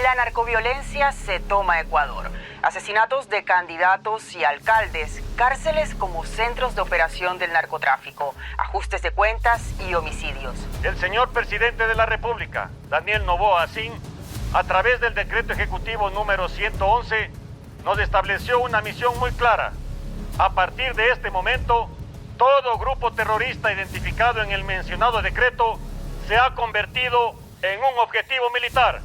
La narcoviolencia se toma Ecuador. Asesinatos de candidatos y alcaldes, cárceles como centros de operación del narcotráfico, ajustes de cuentas y homicidios. El señor presidente de la República, Daniel Noboa Sin, a través del decreto ejecutivo número 111, nos estableció una misión muy clara. A partir de este momento, todo grupo terrorista identificado en el mencionado decreto se ha convertido en un objetivo militar.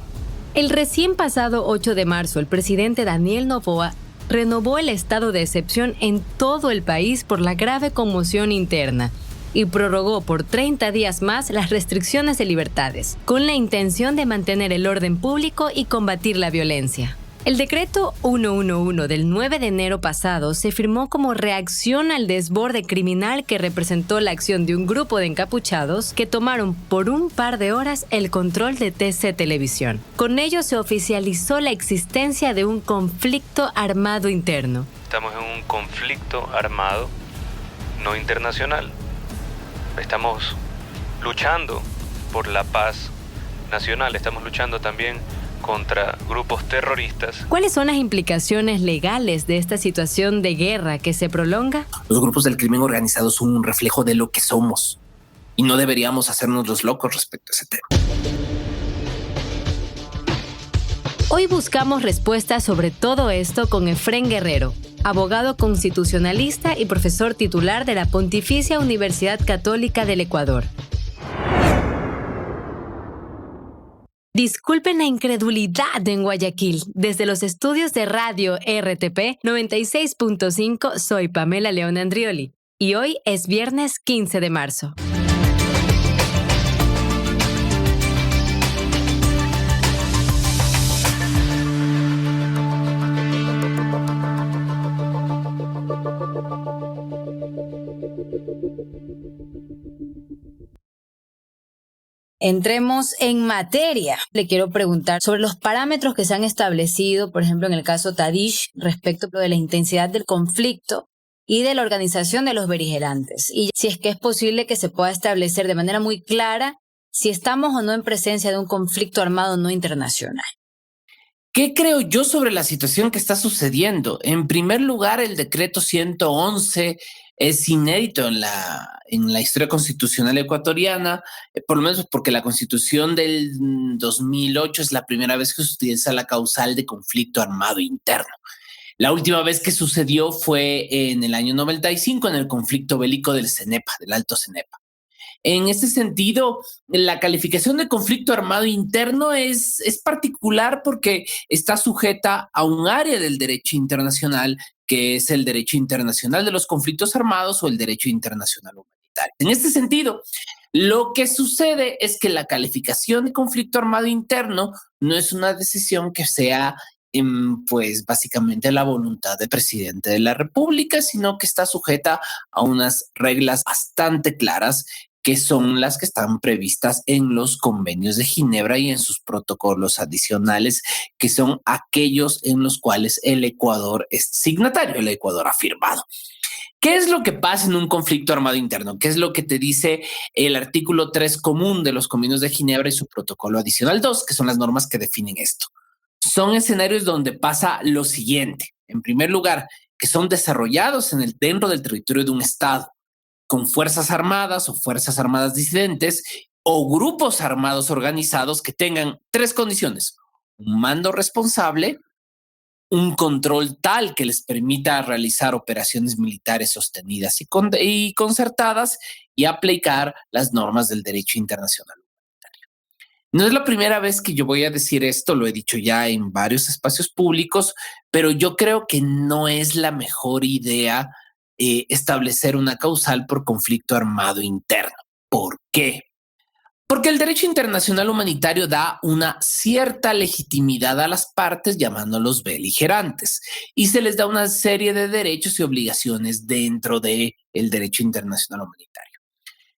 El recién pasado 8 de marzo, el presidente Daniel Noboa renovó el estado de excepción en todo el país por la grave conmoción interna y prorrogó por 30 días más las restricciones de libertades, con la intención de mantener el orden público y combatir la violencia. El decreto 111 del 9 de enero pasado se firmó como reacción al desborde criminal que representó la acción de un grupo de encapuchados que tomaron por un par de horas el control de TC Televisión. Con ello se oficializó la existencia de un conflicto armado interno. Estamos en un conflicto armado no internacional. Estamos luchando por la paz nacional, estamos luchando también contra grupos terroristas. ¿Cuáles son las implicaciones legales de esta situación de guerra que se prolonga? Los grupos del crimen organizado son un reflejo de lo que somos y no deberíamos hacernos los locos respecto a ese tema. Hoy buscamos respuestas sobre todo esto con Efrén Guerrero, abogado constitucionalista y profesor titular de la Pontificia Universidad Católica del Ecuador. Disculpen la incredulidad en Guayaquil. Desde los estudios de radio RTP 96.5 soy Pamela León Andrioli y hoy es viernes 15 de marzo. Entremos en materia. Le quiero preguntar sobre los parámetros que se han establecido, por ejemplo, en el caso Tadish, respecto de la intensidad del conflicto y de la organización de los beligerantes. Y si es que es posible que se pueda establecer de manera muy clara si estamos o no en presencia de un conflicto armado no internacional. ¿Qué creo yo sobre la situación que está sucediendo? En primer lugar, el decreto 111 es inédito en la historia constitucional ecuatoriana, por lo menos porque la Constitución del 2008 es la primera vez que se utiliza la causal de conflicto armado interno. La última vez que sucedió fue en el año 95 en el conflicto bélico del CENEPA, del Alto CENEPA. En este sentido, la calificación de conflicto armado interno es particular porque está sujeta a un área del derecho internacional que es el derecho internacional de los conflictos armados o el derecho internacional humanitario. En este sentido, lo que sucede es que la calificación de conflicto armado interno no es una decisión que sea pues básicamente la voluntad del presidente de la República, sino que está sujeta a unas reglas bastante claras que son las que están previstas en los convenios de Ginebra y en sus protocolos adicionales, que son aquellos en los cuales el Ecuador es signatario, el Ecuador ha firmado. ¿Qué es lo que pasa en un conflicto armado interno? ¿Qué es lo que te dice el artículo 3 común de los convenios de Ginebra y su protocolo adicional 2, que son las normas que definen esto? Son escenarios donde pasa lo siguiente. En primer lugar, que son desarrollados dentro del territorio de un Estado, con fuerzas armadas o fuerzas armadas disidentes o grupos armados organizados que tengan tres condiciones: un mando responsable, un control tal que les permita realizar operaciones militares sostenidas y concertadas y aplicar las normas del derecho internacional. No es la primera vez que yo voy a decir esto, lo he dicho ya en varios espacios públicos, pero yo creo que no es la mejor idea establecer una causal por conflicto armado interno. ¿Por qué? Porque el derecho internacional humanitario da una cierta legitimidad a las partes llamándolos beligerantes y se les da una serie de derechos y obligaciones dentro del derecho internacional humanitario.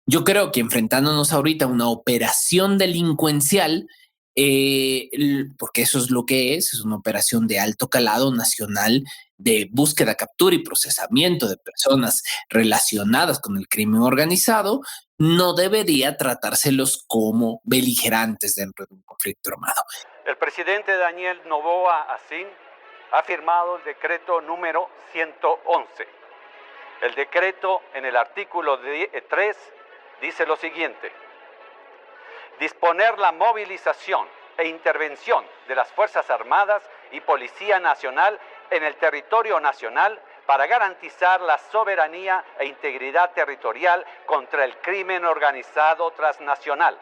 Yo creo que enfrentándonos ahorita a una operación delincuencial, porque eso es lo que es una operación de alto calado nacional de búsqueda, captura y procesamiento de personas relacionadas con el crimen organizado, no debería tratárselos como beligerantes dentro de un conflicto armado. El presidente Daniel Noboa Asín ha firmado el decreto número 111. El decreto en el artículo 3 dice lo siguiente: disponer la movilización e intervención de las Fuerzas Armadas y Policía Nacional en el territorio nacional para garantizar la soberanía e integridad territorial contra el crimen organizado transnacional,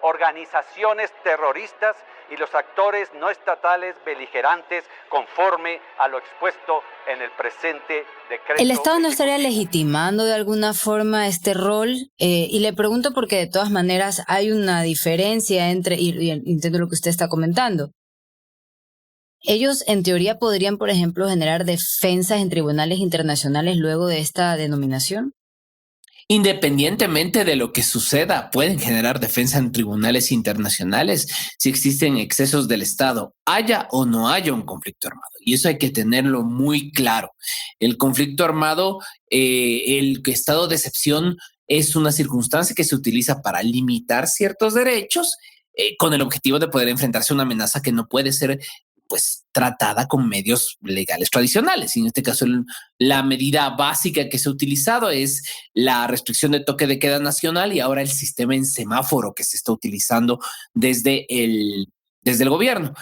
organizaciones terroristas y los actores no estatales beligerantes conforme a lo expuesto en el presente decreto. ¿El Estado no estaría legitimando de alguna forma este rol? Y le pregunto porque de todas maneras hay una diferencia entre, y entiendo lo que usted está comentando. Ellos en teoría podrían, por ejemplo, generar defensas en tribunales internacionales luego de esta denominación. Independientemente de lo que suceda, pueden generar defensa en tribunales internacionales si existen excesos del Estado, haya o no haya un conflicto armado. Y eso hay que tenerlo muy claro. El conflicto armado, el estado de excepción es una circunstancia que se utiliza para limitar ciertos derechos con el objetivo de poder enfrentarse a una amenaza que no puede ser tratada con medios legales tradicionales. Y en este caso, la medida básica que se ha utilizado es la restricción de toque de queda nacional y ahora el sistema en semáforo que se está utilizando desde el gobierno.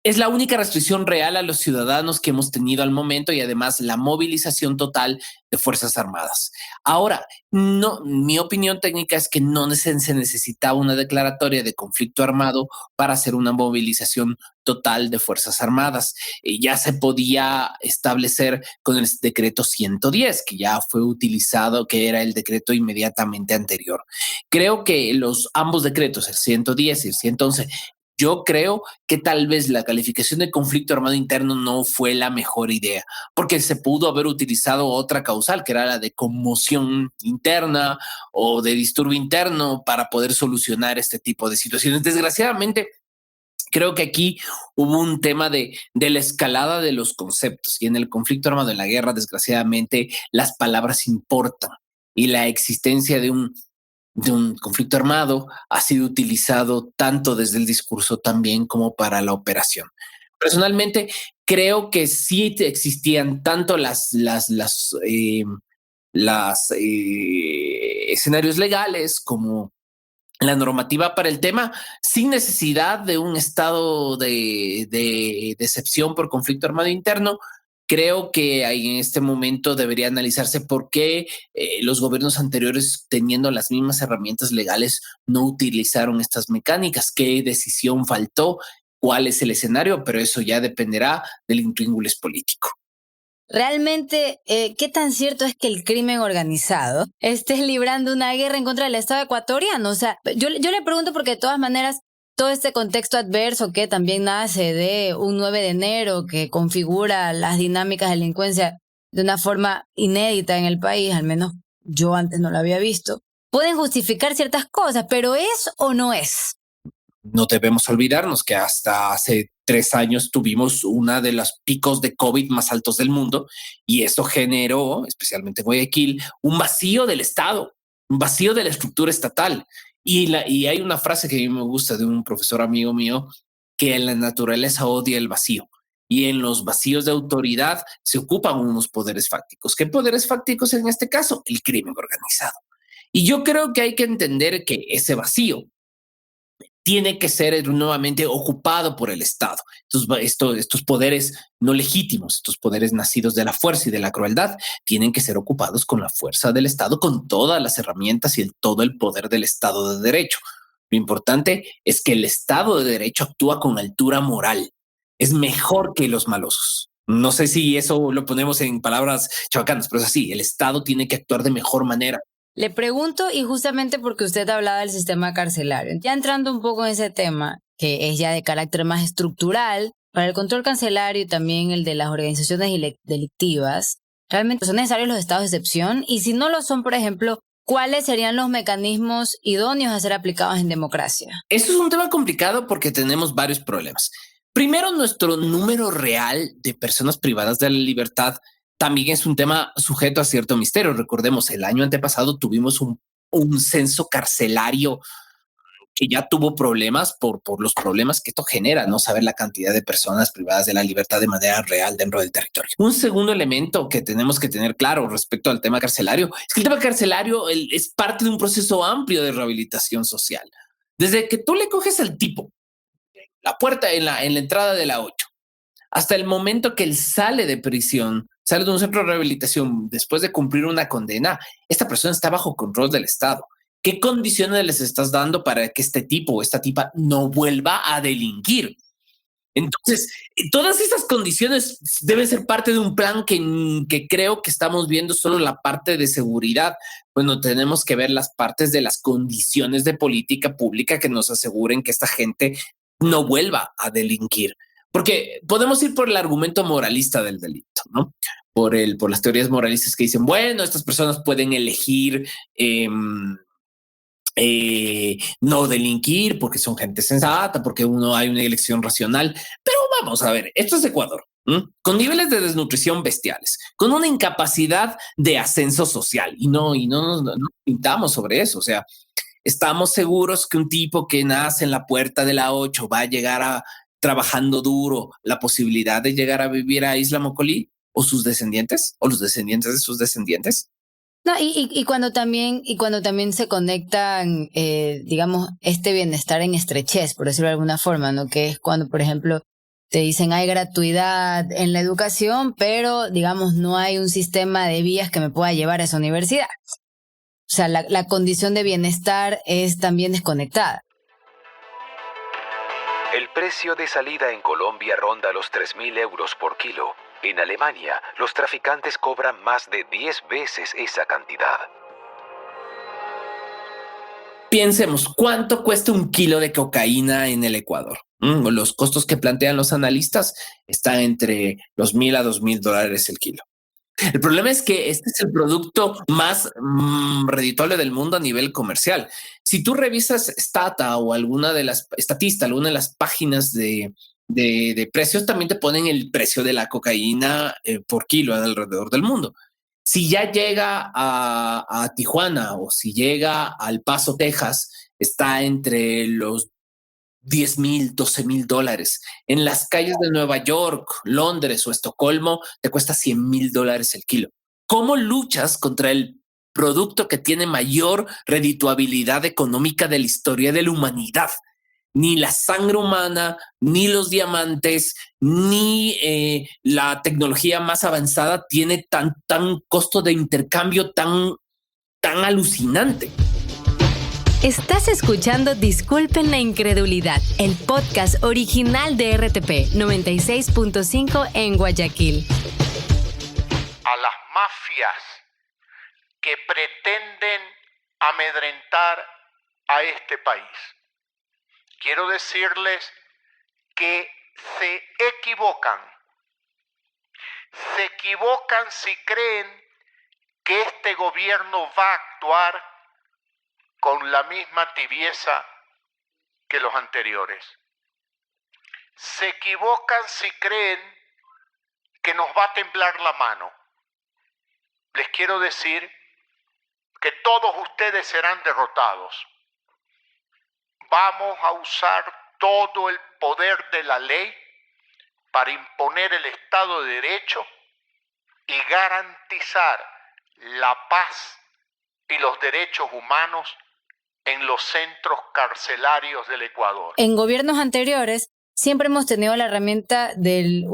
Es la única restricción real a los ciudadanos que hemos tenido al momento y además la movilización total de Fuerzas Armadas. Ahora, no, mi opinión técnica es que no se necesitaba una declaratoria de conflicto armado para hacer una movilización total de Fuerzas Armadas. Ya se podía establecer con el decreto 110, que ya fue utilizado, que era el decreto inmediatamente anterior. Creo que ambos decretos, el 110 y el 111, yo creo que tal vez la calificación de conflicto armado interno no fue la mejor idea, porque se pudo haber utilizado otra causal, que era la de conmoción interna o de disturbio interno para poder solucionar este tipo de situaciones. Desgraciadamente, creo que aquí hubo un tema de la escalada de los conceptos y en el conflicto armado, en la guerra, desgraciadamente, las palabras importan y la existencia de un conflicto armado ha sido utilizado tanto desde el discurso también como para la operación. Personalmente, creo que sí existían tanto escenarios legales como la normativa para el tema, sin necesidad de un estado de excepción por conflicto armado interno. Creo que ahí en este momento debería analizarse por qué los gobiernos anteriores, teniendo las mismas herramientas legales, no utilizaron estas mecánicas, qué decisión faltó, cuál es el escenario, pero eso ya dependerá del intríngulis político. Realmente, ¿qué tan cierto es que el crimen organizado esté librando una guerra en contra del Estado ecuatoriano? O sea, yo le pregunto porque de todas maneras, todo este contexto adverso que también nace de un 9 de enero que configura las dinámicas de delincuencia de una forma inédita en el país, al menos yo antes no lo había visto, pueden justificar ciertas cosas, pero ¿es o no es? No debemos olvidarnos que hasta hace 3 años tuvimos una de los picos de COVID más altos del mundo y eso generó, especialmente en Guayaquil, un vacío del Estado, un vacío de la estructura estatal. Y hay una frase que a mí me gusta de un profesor amigo mío, que la naturaleza odia el vacío. Y en los vacíos de autoridad se ocupan unos poderes fácticos. ¿Qué poderes fácticos en este caso? El crimen organizado. Y yo creo que hay que entender que ese vacío tiene que ser nuevamente ocupado por el Estado. Estos poderes no legítimos, estos poderes nacidos de la fuerza y de la crueldad, tienen que ser ocupados con la fuerza del Estado, con todas las herramientas y todo el poder del Estado de Derecho. Lo importante es que el Estado de Derecho actúa con altura moral. Es mejor que los malosos. No sé si eso lo ponemos en palabras chavacanas, pero es así. El Estado tiene que actuar de mejor manera. Le pregunto, y justamente porque usted hablaba del sistema carcelario, ya entrando un poco en ese tema, que es ya de carácter más estructural, para el control carcelario y también el de las organizaciones delictivas, ¿realmente son necesarios los estados de excepción? Y si no lo son, por ejemplo, ¿cuáles serían los mecanismos idóneos a ser aplicados en democracia? Eso es un tema complicado porque tenemos varios problemas. Primero, nuestro número real de personas privadas de la libertad también es un tema sujeto a cierto misterio. Recordemos, el año antepasado tuvimos un censo carcelario que ya tuvo problemas por los problemas que esto genera, no saber la cantidad de personas privadas de la libertad de manera real dentro del territorio. Un segundo elemento que tenemos que tener claro respecto al tema carcelario es que el tema carcelario es parte de un proceso amplio de rehabilitación social. Desde que tú le coges al tipo la puerta en la entrada de la 8 hasta el momento que él sale de prisión, sale de un centro de rehabilitación después de cumplir una condena, esta persona está bajo control del Estado. ¿Qué condiciones les estás dando para que este tipo o esta tipa no vuelva a delinquir? Entonces, todas esas condiciones deben ser parte de un plan que creo que estamos viendo solo la parte de seguridad. Bueno, tenemos que ver las partes de las condiciones de política pública que nos aseguren que esta gente no vuelva a delinquir. Porque podemos ir por el argumento moralista del delito, ¿no? Por las teorías moralistas que dicen, bueno, estas personas pueden elegir no delinquir porque son gente sensata, porque hay una elección racional. Pero vamos a ver, esto es Ecuador, con niveles de desnutrición bestiales, con una incapacidad de ascenso social y no pintamos sobre eso. O sea, estamos seguros que un tipo que nace en la puerta de la 8 va a llegar a trabajando duro la posibilidad de llegar a vivir a Isla Mocolí o sus descendientes o los descendientes de sus descendientes. No, y cuando también se conectan, digamos, este bienestar en estrechez, por decirlo de alguna forma, ¿no? Que es cuando, por ejemplo, te dicen hay gratuidad en la educación, pero, digamos, no hay un sistema de vías que me pueda llevar a esa universidad. O sea, la condición de bienestar es también desconectada. El precio de salida en Colombia ronda los 3.000 euros por kilo. En Alemania, los traficantes cobran más de 10 veces esa cantidad. Pensemos, ¿cuánto cuesta un kilo de cocaína en el Ecuador? Los costos que plantean los analistas están entre los $1,000 a $2,000 el kilo. El problema es que este es el producto más redituable del mundo a nivel comercial. Si tú revisas Stata o alguna de las páginas de precios, también te ponen el precio de la cocaína por kilo alrededor del mundo. Si ya llega a Tijuana o si llega a El Paso, Texas, está entre los $10,000, $12,000. En las calles de Nueva York, Londres o Estocolmo te cuesta $100,000 el kilo. ¿Cómo luchas contra el producto que tiene mayor redituabilidad económica de la historia de la humanidad? Ni la sangre humana, ni los diamantes, ni la tecnología más avanzada tiene tan costo de intercambio tan alucinante. Estás escuchando Disculpen la Incredulidad, el podcast original de RTP 96.5 en Guayaquil. A las mafias que pretenden amedrentar a este país, quiero decirles que se equivocan. Se equivocan si creen que este gobierno va a actuar con la misma tibieza que los anteriores. Se equivocan si creen que nos va a temblar la mano. Les quiero decir que todos ustedes serán derrotados. Vamos a usar todo el poder de la ley para imponer el Estado de Derecho y garantizar la paz y los derechos humanos en los centros carcelarios del Ecuador. En gobiernos anteriores siempre hemos tenido la herramienta del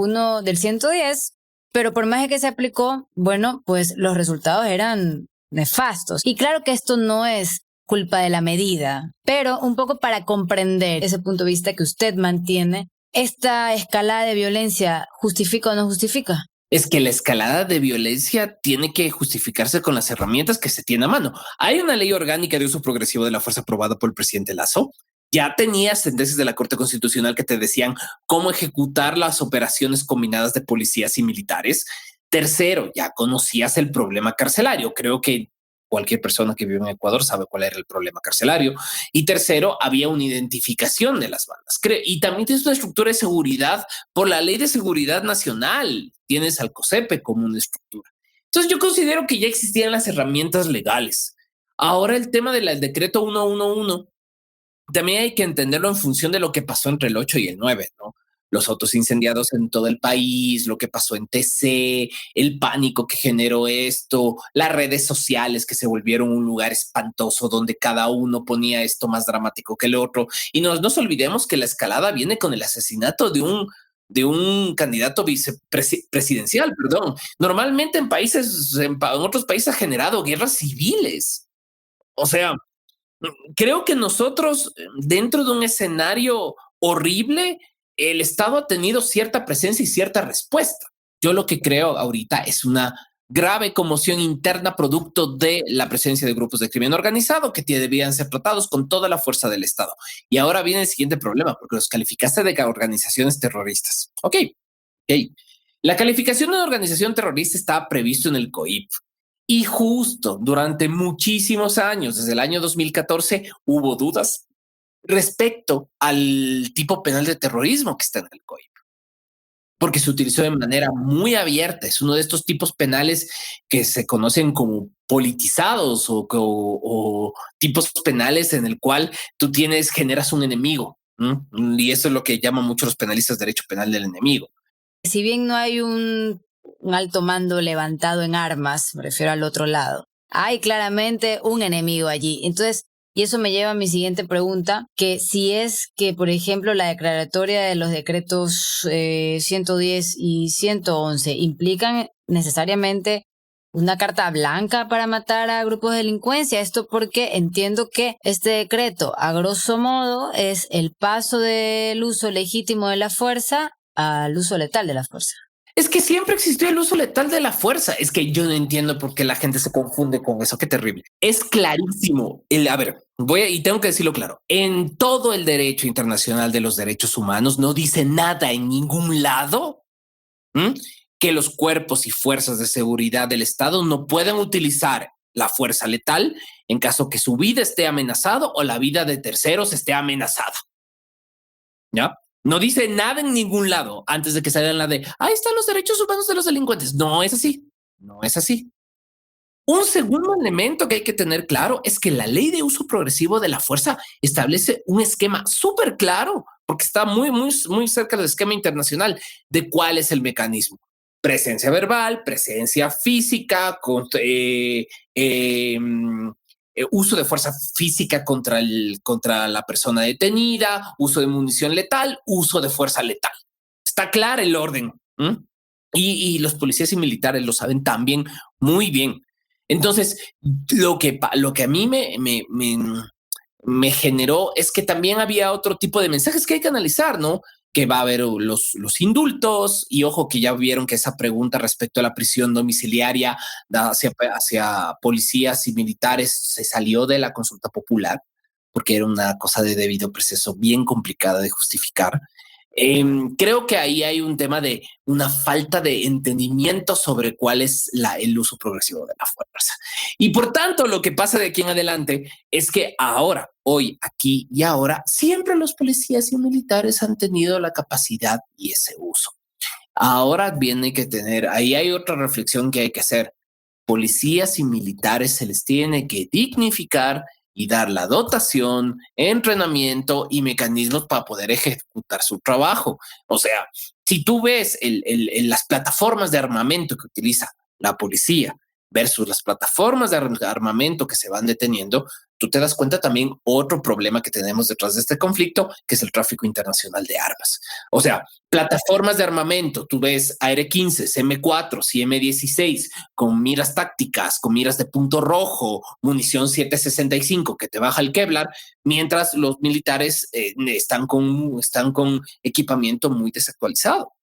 110, pero por más que se aplicó, bueno, pues los resultados eran nefastos. Y claro que esto no es culpa de la medida, pero un poco para comprender ese punto de vista que usted mantiene, ¿esta escalada de violencia justifica o no justifica? Es que la escalada de violencia tiene que justificarse con las herramientas que se tiene a mano. Hay una ley orgánica de uso progresivo de la fuerza aprobada por el presidente Lasso. Ya tenía sentencias de la Corte Constitucional que te decían cómo ejecutar las operaciones combinadas de policías y militares. Tercero, ya conocías el problema carcelario. Creo que cualquier persona que vive en Ecuador sabe cuál era el problema carcelario. Y tercero, había una identificación de las bandas. Y también tienes una estructura de seguridad por la Ley de Seguridad Nacional. Tienes al COSEPE como una estructura. Entonces yo considero que ya existían las herramientas legales. Ahora el tema del decreto 111 también hay que entenderlo en función de lo que pasó entre el 8 y el 9, ¿no? Los autos incendiados en todo el país, lo que pasó en TC, el pánico que generó esto, las redes sociales que se volvieron un lugar espantoso donde cada uno ponía esto más dramático que el otro. Y no nos olvidemos que la escalada viene con el asesinato de un candidato presidencial, perdón. Normalmente en otros países ha generado guerras civiles. O sea, creo que nosotros, dentro de un escenario horrible, el Estado ha tenido cierta presencia y cierta respuesta. Yo lo que creo ahorita es una grave conmoción interna producto de la presencia de grupos de crimen organizado que debían ser tratados con toda la fuerza del Estado. Y ahora viene el siguiente problema, porque los calificaste de organizaciones terroristas. Ok. La calificación de organización terrorista está previsto en el COIP. Y justo durante muchísimos años, desde el año 2014, hubo dudas respecto al tipo penal de terrorismo que está en el COIP, porque se utilizó de manera muy abierta. Es uno de estos tipos penales que se conocen como politizados o tipos penales en el cual tú generas un enemigo. Y eso es lo que llaman mucho los penalistas derecho penal del enemigo. Si bien no hay un alto mando levantado en armas, me refiero al otro lado, hay claramente un enemigo allí. Entonces, y eso me lleva a mi siguiente pregunta, que si es que, por ejemplo, la declaratoria de los decretos 110 y 111 implican necesariamente una carta blanca para matar a grupos de delincuencia. Esto porque entiendo que este decreto, a grosso modo, es el paso del uso legítimo de la fuerza al uso letal de la fuerza. Es que siempre existió el uso letal de la fuerza. Es que yo no entiendo por qué la gente se confunde con eso. Qué terrible. Es clarísimo. Y tengo que decirlo claro. En todo el derecho internacional de los derechos humanos no dice nada en ningún lado que los cuerpos y fuerzas de seguridad del Estado no puedan utilizar la fuerza letal en caso que su vida esté amenazado o la vida de terceros esté amenazada. ¿Ya? No dice nada en ningún lado antes de que salgan la de ahí están los derechos humanos de los delincuentes. No es así. No es así. Un segundo elemento que hay que tener claro es que la ley de uso progresivo de la fuerza establece un esquema súper claro, porque está muy, muy, muy cerca del esquema internacional de cuál es el mecanismo. Presencia verbal, presencia física, uso de fuerza física contra la persona detenida, uso de munición letal, uso de fuerza letal. Está claro el orden. Y los policías y militares lo saben también muy bien. Entonces, lo que a mí me generó es que también había otro tipo de mensajes que hay que analizar, ¿no? Que va a haber los indultos y ojo que ya vieron que esa pregunta respecto a la prisión domiciliaria hacia policías y militares se salió de la consulta popular porque era una cosa de debido proceso bien complicada de justificar. Creo que ahí hay un tema de una falta de entendimiento sobre cuál es el uso progresivo de la fuerza. Y por tanto, lo que pasa de aquí en adelante es que ahora, hoy, aquí y ahora, siempre los policías y militares han tenido la capacidad y ese uso. Ahora viene que ahí hay otra reflexión que hay que hacer. Policías y militares se les tiene que dignificar y dar la dotación, entrenamiento y mecanismos para poder ejecutar su trabajo. O sea, si tú ves las plataformas de armamento que utiliza la policía versus las plataformas de armamento que se van deteniendo, tú te das cuenta también otro problema que tenemos detrás de este conflicto, que es el tráfico internacional de armas. O sea, plataformas de armamento, tú ves AR-15, CM4, CM16, con miras tácticas, con miras de punto rojo, munición 7.65 que te baja el Kevlar, mientras los militares están con equipamiento muy desactualizado.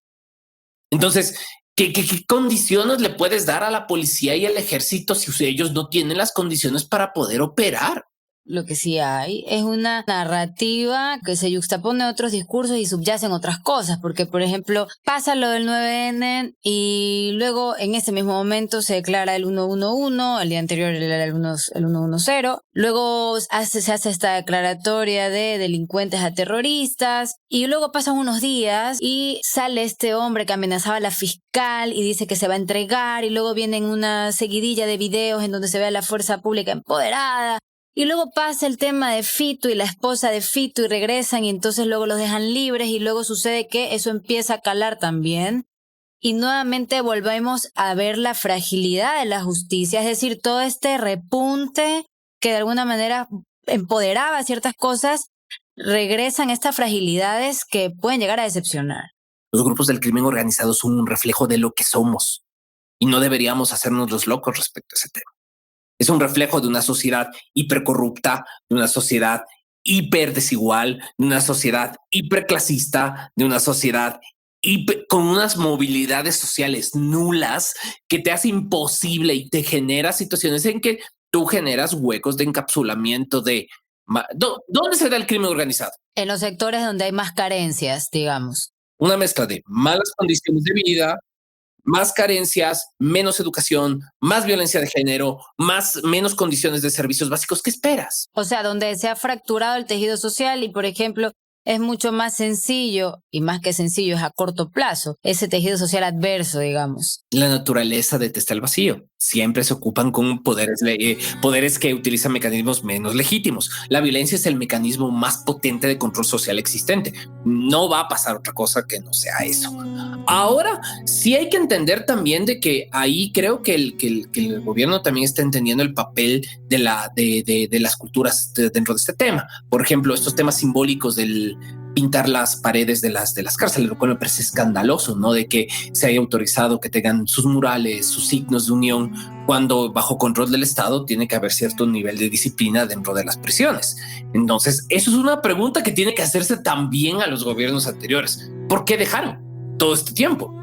Entonces, ¿qué condiciones le puedes dar a la policía y al ejército si ellos no tienen las condiciones para poder operar? lo que sí hay es una narrativa que se yuxtapone a otros discursos y subyacen otras cosas, porque por ejemplo pasa lo del 9N y luego en ese mismo momento se declara el 111, el día anterior era el 110, luego se hace esta declaratoria de delincuentes a terroristas y luego pasan unos días y sale este hombre que amenazaba a la fiscal y dice que se va a entregar, y luego vienen una seguidilla de videos en donde se ve a la fuerza pública empoderada. Y luego pasa el tema de Fito y la esposa de Fito y regresan y entonces luego los dejan libres y luego sucede que eso empieza a calar también. Y nuevamente volvemos a ver la fragilidad de la justicia, es decir, todo este repunte que de alguna manera empoderaba ciertas cosas, regresan estas fragilidades que pueden llegar a decepcionar. Los grupos del crimen organizado son un reflejo de lo que somos y no deberíamos hacernos los locos respecto a ese tema. Es un reflejo de una sociedad hipercorrupta, de una sociedad hiperdesigual, de una sociedad hiperclasista, de una sociedad con unas movilidades sociales nulas que te hace imposible y te genera situaciones en que tú generas huecos de encapsulamiento de... ¿Dónde se da el crimen organizado? En los sectores donde hay más carencias, digamos. Una mezcla de malas condiciones de vida, más carencias, menos educación, más violencia de género, menos condiciones de servicios básicos. ¿Qué esperas? O sea, donde se ha fracturado el tejido social y, por ejemplo, es mucho más sencillo, y más que sencillo, es a corto plazo, ese tejido social adverso, digamos. La naturaleza detesta el vacío. Siempre se ocupan con poderes que utilizan mecanismos menos legítimos. La violencia es el mecanismo más potente de control social existente. No va a pasar otra cosa que no sea eso. Ahora, sí hay que entender también de que ahí creo que el gobierno también está entendiendo el papel de las culturas dentro de este tema. Por ejemplo, estos temas simbólicos del pintar las paredes de las cárceles, lo cual me parece escandaloso, ¿no? De que se haya autorizado que tengan sus murales, sus signos de unión, cuando bajo control del Estado tiene que haber cierto nivel de disciplina dentro de las prisiones. Entonces, eso es una pregunta que tiene que hacerse también a los gobiernos anteriores. ¿Por qué dejaron todo este tiempo?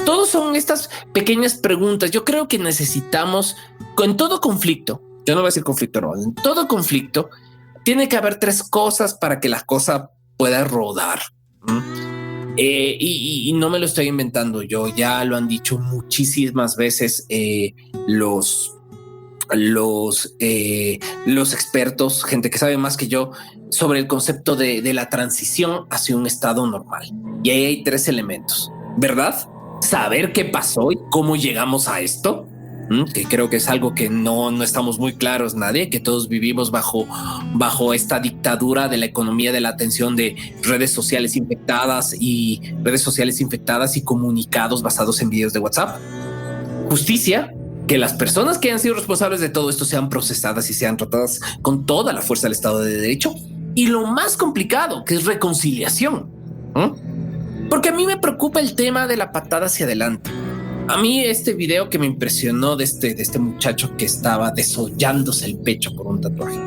Todos son estas pequeñas preguntas. Yo creo que necesitamos, en todo conflicto, yo no voy a decir conflicto, no, en todo conflicto, tiene que haber tres cosas para que la cosa pueda rodar. Y no me lo estoy inventando yo, ya lo han dicho muchísimas veces los expertos, gente que sabe más que yo sobre el concepto de la transición hacia un estado normal. Y ahí hay tres elementos, ¿verdad? Saber qué pasó y cómo llegamos a esto, que creo que es algo que no estamos muy claros nadie, que todos vivimos bajo esta dictadura de la economía de la atención de redes sociales infectadas y comunicados basados en videos de WhatsApp. Justicia, que las personas que han sido responsables de todo esto sean procesadas y sean tratadas con toda la fuerza del Estado de Derecho. Y lo más complicado, que es reconciliación. Porque a mí me preocupa el tema de la patada hacia adelante. A mí este video que me impresionó de este muchacho que estaba desollándose el pecho por un tatuaje.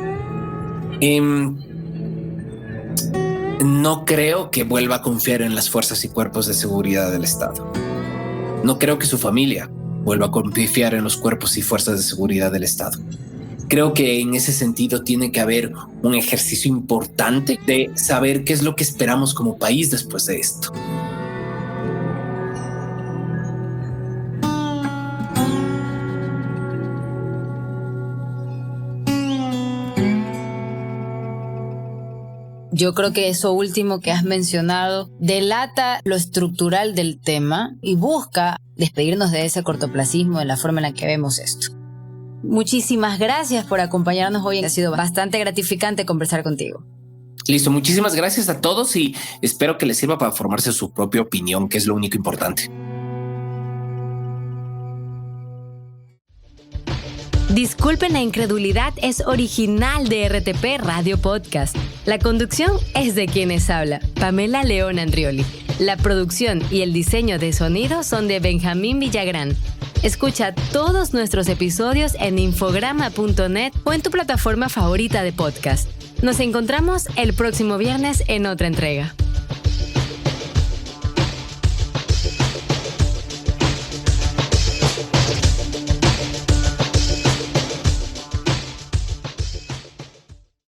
No creo que vuelva a confiar en las fuerzas y cuerpos de seguridad del Estado. No creo que su familia vuelva a confiar en los cuerpos y fuerzas de seguridad del Estado. Creo que en ese sentido tiene que haber un ejercicio importante de saber qué es lo que esperamos como país después de esto. Yo creo que eso último que has mencionado delata lo estructural del tema y busca despedirnos de ese cortoplacismo de la forma en la que vemos esto. Muchísimas gracias por acompañarnos hoy. Ha sido bastante gratificante conversar contigo. Listo, muchísimas gracias a todos y espero que les sirva para formarse su propia opinión, que es lo único importante. Disculpen la incredulidad es original de RTP Radio Podcast. La conducción es de quienes habla, Pamela León Andrioli. La producción y el diseño de sonido son de Benjamín Villagrán. Escucha todos nuestros episodios en infograma.net o en tu plataforma favorita de podcast. Nos encontramos el próximo viernes en otra entrega.